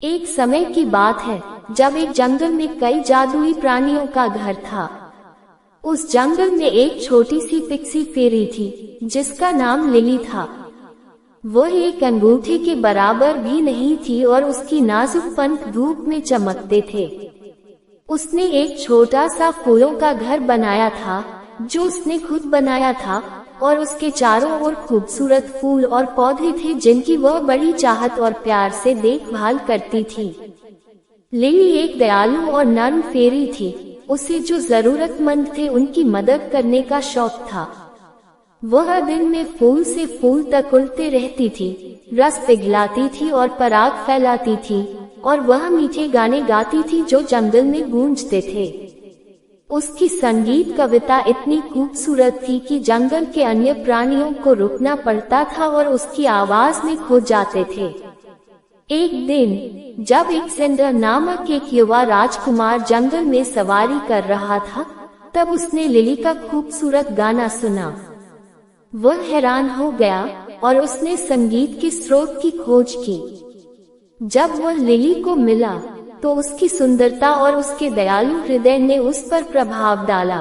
एक समय की बात है जब एक जंगल में कई जादुई प्राणियों का घर था। उस जंगल में एक छोटी सी पिक्सी फेरी थी जिसका नाम लिली था। वह एक अंगूठे के बराबर भी नहीं थी और उसकी नाजुक पंख धूप में चमकते थे। उसने एक छोटा सा फूलों का घर बनाया था जो उसने खुद बनाया था और उसके चारों ओर खूबसूरत फूल और पौधे थे जिनकी वह बड़ी चाहत और प्यार से देखभाल करती थी। लिली एक दयालु और नर्म फेरी थी। उसे जो जरूरतमंद थे उनकी मदद करने का शौक था। वह दिन में फूल से फूल तक उड़ते रहती थी, रस पिघलाती थी और पराग फैलाती थी, और वह मीठे गाने गाती थी जो जंगल में गूंजते थे। उसकी संगीत कविता इतनी खूबसूरत थी कि जंगल के अन्य प्राणियों को रुकना पड़ता था और उसकी आवाज में खो जाते थे। एक दिन जब एलेक्जेंडर नामक एक युवा राजकुमार जंगल में सवारी कर रहा था, तब उसने लिली का खूबसूरत गाना सुना। वह हैरान हो गया और उसने संगीत के स्रोत की खोज की। जब वह लिली को मिला तो उसकी सुंदरता और उसके दयालु हृदय ने उस पर प्रभाव डाला।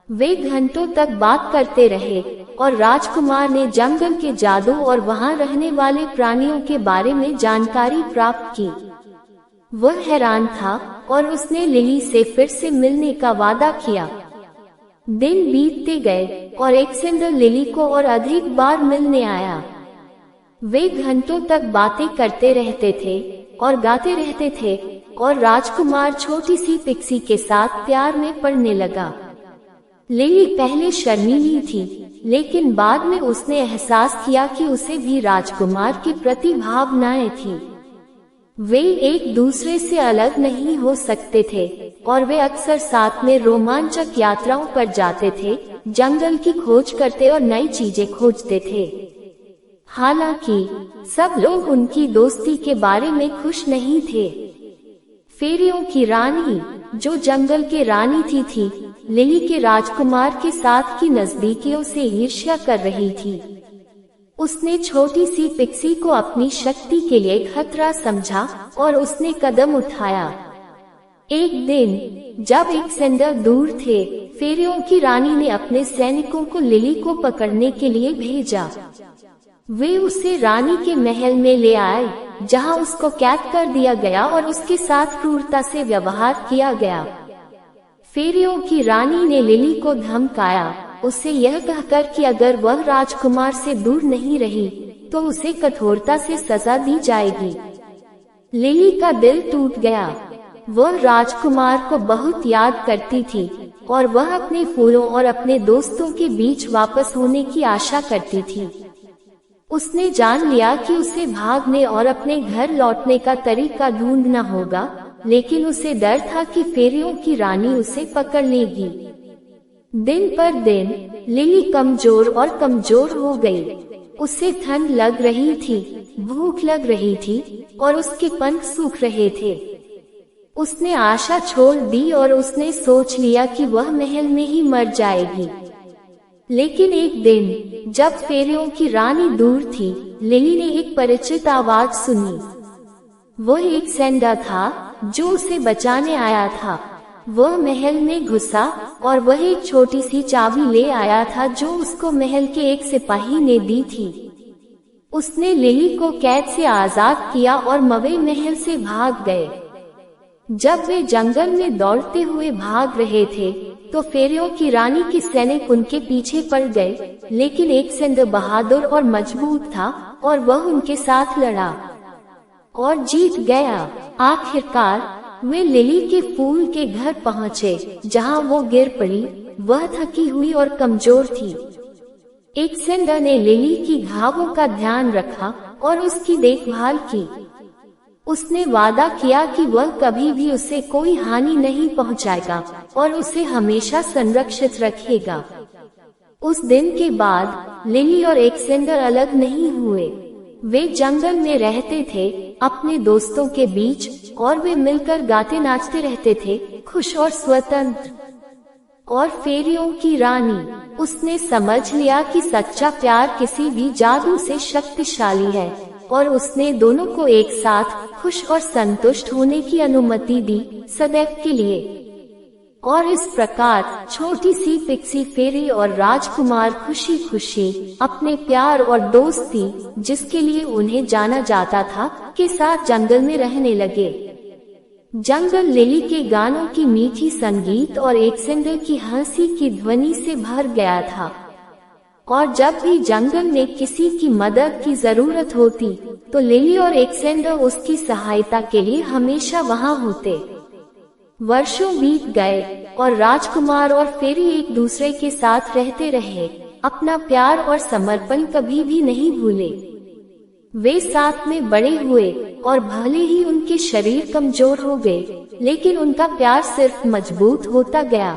वे घंटों तक बात करते रहे और राजकुमार ने जंगल के जादू और वहां रहने वाले प्राणियों के बारे में जानकारी प्राप्त की। वह हैरान था और उसने लिली से फिर से मिलने का वादा किया। दिन बीतते गए और एलेक्जेंडर लिली को और अधिक बार मिलने आया। वे घंटों तक बातें करते रहते थे और गाते रहते थे और राजकुमार छोटी सी पिक्सी के साथ प्यार में पड़ने लगा। लिली पहले शर्मीली थी, लेकिन बाद में उसने एहसास किया कि उसे भी राजकुमार की प्रति भावनाएं थी। वे एक दूसरे से अलग नहीं हो सकते थे और वे अक्सर साथ में रोमांचक यात्राओं पर जाते थे, जंगल की खोज करते और नई चीजें खोजते थे। हालांकि सब लोग उनकी दोस्ती के बारे में खुश नहीं थे। फेरियों की रानी, जो जंगल के रानी थी, लिली के राजकुमार के साथ की नजदीकियों से ईर्ष्या कर रही थी। उसने छोटी सी पिक्सी को अपनी शक्ति के लिए खतरा समझा और उसने कदम उठाया। एक दिन जब एलेक्जेंडर दूर थे, फेरियों की रानी ने अपने सैनिकों को लिली को पकड़ने के लिए भेजा। वे उसे रानी के महल में ले आए, जहां उसको कैद कर दिया गया और उसके साथ क्रूरता से व्यवहार किया गया। फेरियों की रानी ने लिली को धमकाया, उसे यह कहकर कि अगर वह राजकुमार से दूर नहीं रही तो उसे कठोरता से सजा दी जाएगी। लिली का दिल टूट गया। वह राजकुमार को बहुत याद करती थी और वह अपने फूलों और अपने दोस्तों के बीच वापस होने की आशा करती थी। उसने जान लिया कि उसे भागने और अपने घर लौटने का तरीका ढूंढना होगा, लेकिन उसे डर था कि फेरियों की रानी उसे पकड़ लेगी। दिन पर दिन लिली कमजोर और कमजोर हो गई। उसे ठंड लग रही थी, भूख लग रही थी और उसके पंख सूख रहे थे। उसने आशा छोड़ दी और उसने सोच लिया कि वह महल में ही मर जाएगी। लेकिन एक दिन जब फेरियों की रानी दूर थी, लिली ने एक परिचित आवाज सुनी। वह एलेक्जेंडर था जो उसे बचाने आया था। वह महल में घुसा और वह एक छोटी सी चाबी ले आया था जो उसको महल के एक सिपाही ने दी थी। उसने लिली को कैद से आजाद किया और मवे महल से भाग गए। जब वे जंगल में दौड़ते हुए भाग रहे थे तो फेरियों की रानी के सैनिक उनके पीछे पड़ गए, लेकिन एलेक्जेंडर बहादुर और मजबूत था और वह उनके साथ लड़ा और जीत गया। आखिरकार वे लिली के फूल के घर पहुँचे, जहां वो गिर पड़ी। वह थकी हुई और कमजोर थी। एलेक्जेंडर ने लिली की घावों का ध्यान रखा और उसकी देखभाल की। उसने वादा किया कि वह कभी भी उसे कोई हानि नहीं पहुंचाएगा और उसे हमेशा संरक्षित रखेगा। उस दिन के बाद लिली और एलेक्जेंडर अलग नहीं हुए। वे जंगल में रहते थे अपने दोस्तों के बीच और वे मिलकर गाते नाचते रहते थे, खुश और स्वतंत्र। और फेरियों की रानी, उसने समझ लिया कि सच्चा प्यार किसी भी जादू से शक्तिशाली है और उसने दोनों को एक साथ खुश और संतुष्ट होने की अनुमति दी, सदैव के लिए। और इस प्रकार छोटी सी पिक्सी फेरी और राजकुमार खुशी खुशी अपने प्यार और दोस्ती, जिसके लिए उन्हें जाना जाता था, के साथ जंगल में रहने लगे। जंगल लिली के गानों की मीठी संगीत और एलेक्जेंडर की हंसी की ध्वनि से भर गया था, और जब भी जंगल में किसी की मदद की जरूरत होती तो लिली और एलेक्जेंडर उसकी सहायता के लिए हमेशा वहां होते। वर्षों बीत गए और राजकुमार और फेरी एक दूसरे के साथ रहते रहे, अपना प्यार और समर्पण कभी भी नहीं भूले। वे साथ में बड़े हुए और भले ही उनके शरीर कमजोर हो गए, लेकिन उनका प्यार सिर्फ मजबूत होता गया।